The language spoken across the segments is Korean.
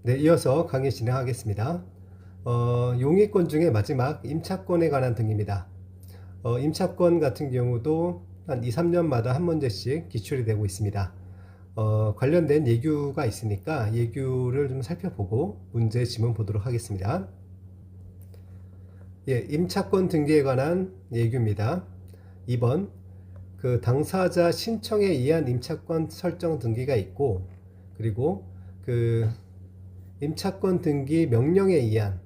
네, 이어서 강의 진행하겠습니다. 용의권 중에 마지막 임차권에 관한 등입니다. 임차권 같은 경우도 한 2, 3년마다 한 문제씩 기출이 되고 있습니다. 관련된 예규가 있으니까 예규를 좀 살펴보고 문제 지문 보도록 하겠습니다. 예, 임차권 등기에 관한 예규입니다. 2번, 당사자 신청에 의한 임차권 설정 등기가 있고, 그리고 임차권 등기 명령에 의한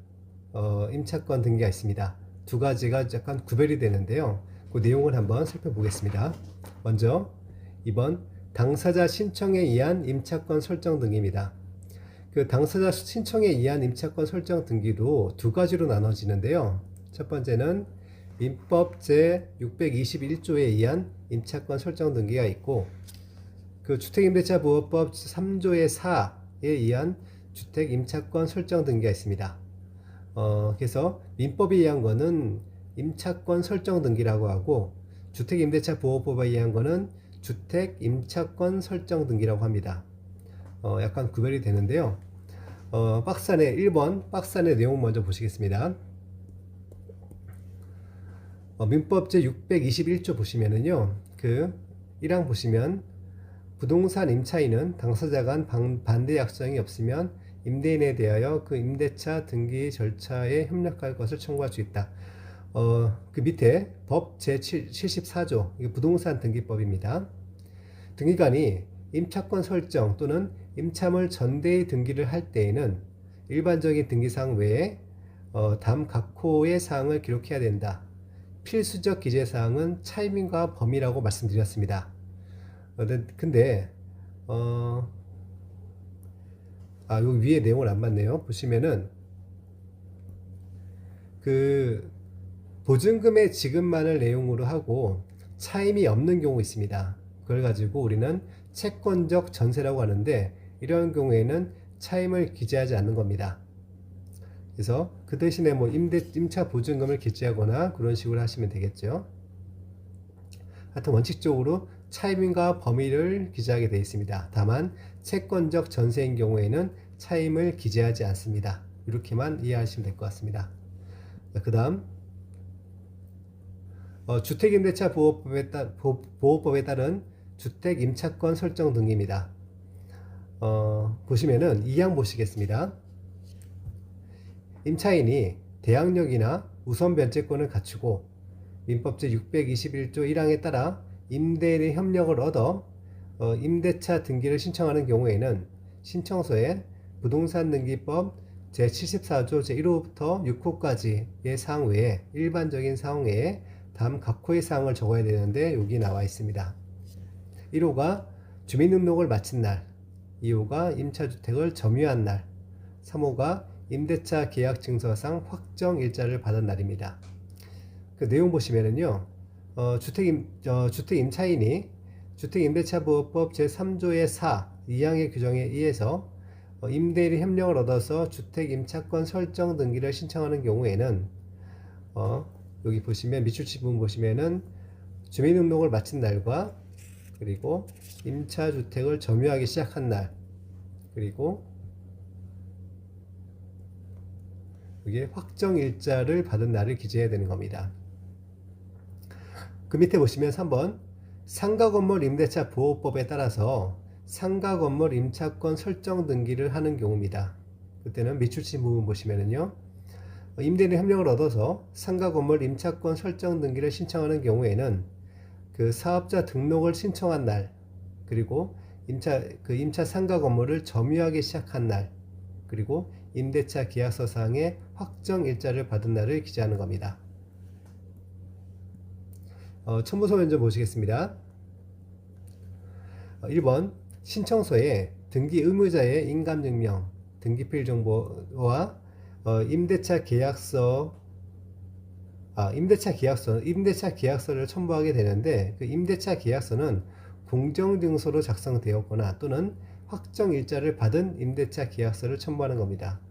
임차권 등기가 있습니다. 두 가지가 약간 구별이 되는데요. 그 내용을 한번 살펴보겠습니다. 먼저 2번 당사자 신청에 의한 임차권 설정 등기입니다. 당사자 신청에 의한 임차권 설정 등기도 두 가지로 나눠지는데요. 첫 번째는 민법 제 621조에 의한 임차권 설정 등기가 있고, 주택임대차보호법 3조의 4에 의한 주택임차권 설정 등기가 있습니다. 그래서 민법에 의한 거는 임차권 설정 등기라고 하고, 주택임대차보호법에 의한 거는 주택임차권 설정 등기라고 합니다. 약간 구별이 되는데요. 박스 안에 1번 박스 안에 내용 먼저 보시겠습니다. 민법 제 621조 보시면은요, 1항 보시면 부동산 임차인은 당사자 간 반대 약정이 없으면 임대인에 대하여 그 임대차 등기 절차에 협력할 것을 청구할 수 있다. 그 밑에 법 제74조, 부동산 등기법입니다. 등기관이 임차권 설정 또는 임차물 전대의 등기를 할 때에는 일반적인 등기사항 외에 다음 각호의 사항을 기록해야 된다. 필수적 기재사항은 차임과 범위라고 말씀드렸습니다. 근데 여기 위에 내용을 안 봤네요. 보시면은 보증금의 지급만을 내용으로 하고 차임이 없는 경우 있습니다. 그걸 가지고 우리는 채권적 전세라고 하는데, 이런 경우에는 차임을 기재하지 않는 겁니다. 그래서 그 대신에 임차 보증금을 기재하거나 그런 식으로 하시면 되겠죠. 하여튼 원칙적으로 차임과 범위를 기재하게 되어 있습니다. 다만 채권적 전세인 경우에는 차임을 기재하지 않습니다. 이렇게만 이해하시면 될 것 같습니다. 그 다음 주택임대차 보호법에 따른 주택임차권 설정 등기입니다. 보시면은 2항 보시겠습니다. 임차인이 대항력이나 우선 변제권을 갖추고 민법 제 621조 1항에 따라 임대인의 협력을 얻어 임대차 등기를 신청하는 경우에는 신청서에 부동산 등기법 제74조 제1호부터 6호까지의 사항 외에 일반적인 사항 외에 다음 각호의 사항을 적어야 되는데, 여기 나와 있습니다. 1호가 주민등록을 마친 날, 2호가 임차주택을 점유한 날, 3호가 임대차 계약증서상 확정 일자를 받은 날입니다. 그 내용 보시면은요, 주택임차인이 주택임대차보호법 제3조의 4, 2항의 규정에 의해서 임대인의 협력을 얻어서 주택임차권 설정 등기를 신청하는 경우에는 여기 보시면 밑줄치 부분 보시면은 주민등록을 마친 날과, 그리고 임차주택을 점유하기 시작한 날, 그리고 여기에 확정일자를 받은 날을 기재해야 되는 겁니다. 그 밑에 보시면 3번 상가건물 임대차 보호법에 따라서 상가건물 임차권 설정 등기를 하는 경우입니다. 그때는 밑줄친 부분 보시면은요, 임대인의 협력을 얻어서 상가건물 임차권 설정 등기를 신청하는 경우에는 사업자 등록을 신청한 날, 그리고 임차 상가건물을 점유하기 시작한 날, 그리고 임대차 계약서상의 확정 일자를 받은 날을 기재하는 겁니다. 첨부서 면접 보시겠습니다. 1번 신청서에 등기 의무자의 인감증명, 등기필 정보와 임대차 계약서를 첨부하게 되는데, 임대차 계약서는 공정증서로 작성되었거나 또는 확정일자를 받은 임대차 계약서를 첨부하는 겁니다.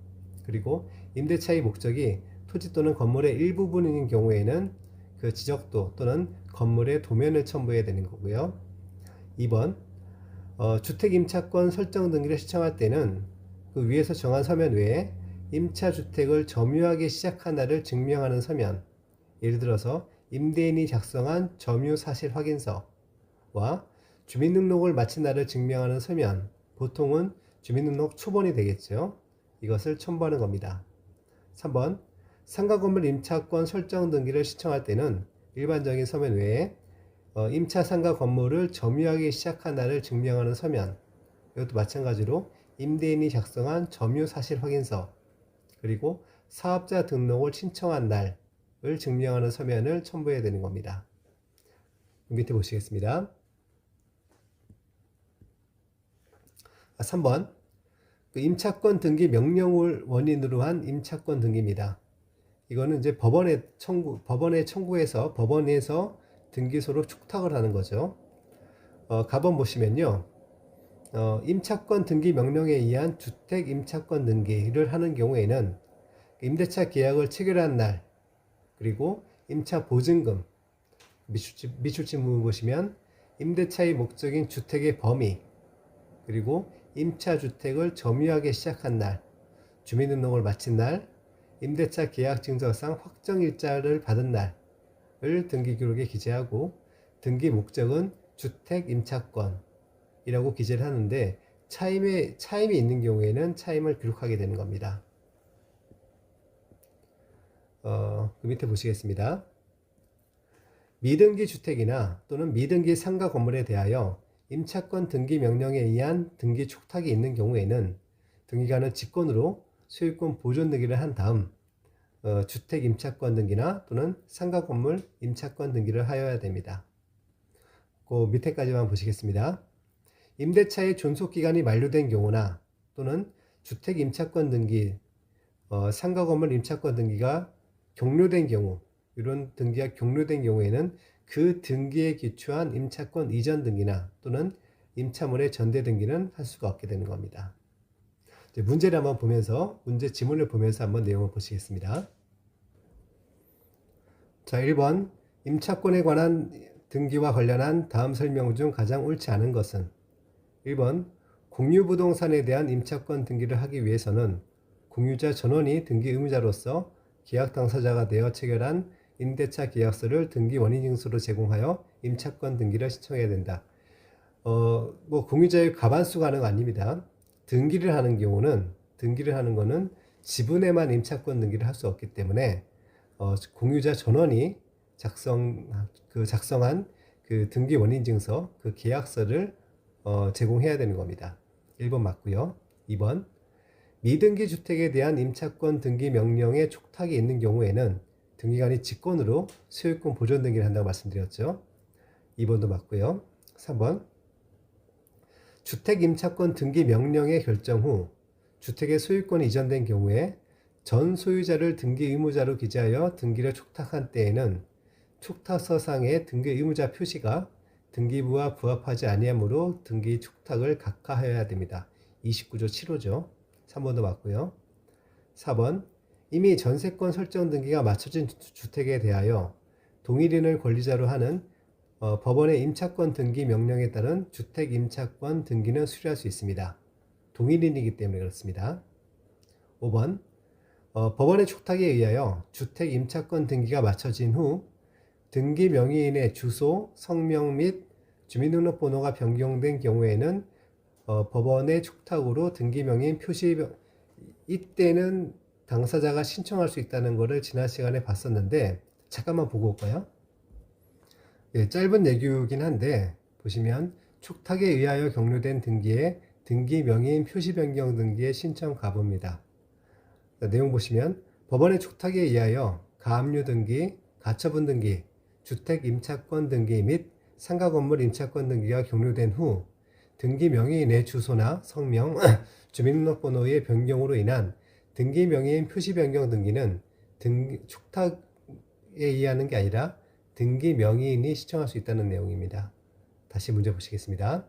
그리고 임대차의 목적이 토지 또는 건물의 일부분인 경우에는 지적도 또는 건물의 도면을 첨부해야 되는 거고요. 2번 주택임차권 설정 등기를 신청할 때는 그 위에서 정한 서면 외에 임차 주택을 점유하기 시작한 날을 증명하는 서면, 예를 들어서 임대인이 작성한 점유 사실 확인서와 주민등록을 마친 날을 증명하는 서면, 보통은 주민등록 초본이 되겠죠. 이것을 첨부하는 겁니다. 3번, 상가 건물 임차권 설정 등기를 신청할 때는 일반적인 서면 외에 임차 상가 건물을 점유하기 시작한 날을 증명하는 서면, 이것도 마찬가지로 임대인이 작성한 점유 사실 확인서, 그리고 사업자 등록을 신청한 날을 증명하는 서면을 첨부해야 되는 겁니다. 밑에 보시겠습니다. 3번, 임차권 등기 명령을 원인으로 한 임차권 등기입니다. 이거는 이제 법원에 청구해서 법원에서 등기소로 축탁을 하는 거죠. 가번 보시면요. 임차권 등기 명령에 의한 주택 임차권 등기를 하는 경우에는 임대차 계약을 체결한 날, 그리고 임차 보증금, 미출지 부분 보시면 임대차의 목적인 주택의 범위, 그리고 임차 주택을 점유하기 시작한 날, 주민등록을 마친 날, 임대차 계약 증서상 확정일자를 받은 날을 등기 기록에 기재하고, 등기 목적은 주택 임차권이라고 기재를 하는데 차임이 있는 경우에는 차임을 기록하게 되는 겁니다. 그 밑에 보시겠습니다. 미등기 주택이나 또는 미등기 상가 건물에 대하여 임차권 등기 명령에 의한 등기 촉탁이 있는 경우에는 등기관은 직권으로 소유권 보존 등기를 한 다음 주택 임차권 등기나 또는 상가 건물 임차권 등기를 하여야 됩니다. 그 밑에까지만 보시겠습니다. 임대차의 존속기간이 만료된 경우나 또는 주택 임차권 등기, 상가 건물 임차권 등기가 종료된 경우, 이런 등기가 종료된 경우에는 그 등기에 기초한 임차권 이전 등기나 또는 임차물의 전대 등기는 할 수가 없게 되는 겁니다. 이제 문제를 한번 보면서, 문제 지문을 보면서 한번 내용을 보시겠습니다. 자, 1번, 임차권에 관한 등기와 관련한 다음 설명 중 가장 옳지 않은 것은 1번, 공유부동산에 대한 임차권 등기를 하기 위해서는 공유자 전원이 등기 의무자로서 계약 당사자가 되어 체결한 임대차 계약서를 등기 원인증서로 제공하여 임차권 등기를 신청해야 된다. 공유자의 과반수 가능 아닙니다. 등기를 하는 거는 지분에만 임차권 등기를 할 수 없기 때문에 공유자 전원이 작성한 그 등기 원인증서, 그 계약서를 제공해야 되는 겁니다. 1번 맞고요. 2번, 미등기 주택에 대한 임차권 등기 명령에 촉탁이 있는 경우에는 등기관이 직권으로 소유권 보존 등기를 한다고 말씀드렸죠. 2번도 맞고요. 3번, 주택 임차권 등기 명령의 결정 후 주택의 소유권이 이전된 경우에 전 소유자를 등기 의무자로 기재하여 등기를 촉탁한 때에는 촉탁서상의 등기 의무자 표시가 등기부와 부합하지 아니하므로 등기 촉탁을 각하하여야 됩니다. 29조 7호죠. 3번도 맞고요. 4번, 이미 전세권 설정 등기가 마쳐진 주택에 대하여 동일인을 권리자로 하는 법원의 임차권 등기 명령에 따른 주택 임차권 등기는 수리할 수 있습니다. 동일인이기 때문에 그렇습니다. 5번, 법원의 촉탁에 의하여 주택 임차권 등기가 마쳐진 후 등기 명의인의 주소, 성명 및 주민등록번호가 변경된 경우에는 법원의 촉탁으로 등기 명의인 표시, 이때는 당사자가 신청할 수 있다는 것을 지난 시간에 봤었는데 잠깐만 보고 올까요? 예, 짧은 얘기이긴 한데 보시면 촉탁에 의하여 격려된 등기에 등기 명의인 표시 변경 등기의 신청 가부입니다. 내용 보시면 법원의 촉탁에 의하여 가압류 등기, 가처분 등기, 주택 임차권 등기 및 상가 건물 임차권 등기가 격려된 후 등기 명의인의 주소나 성명, 주민등록번호의 변경으로 인한 등기 명의인 표시 변경 등기는 촉탁에 의하는 게 아니라 등기 명의인이 신청할 수 있다는 내용입니다. 다시 문제 보시겠습니다.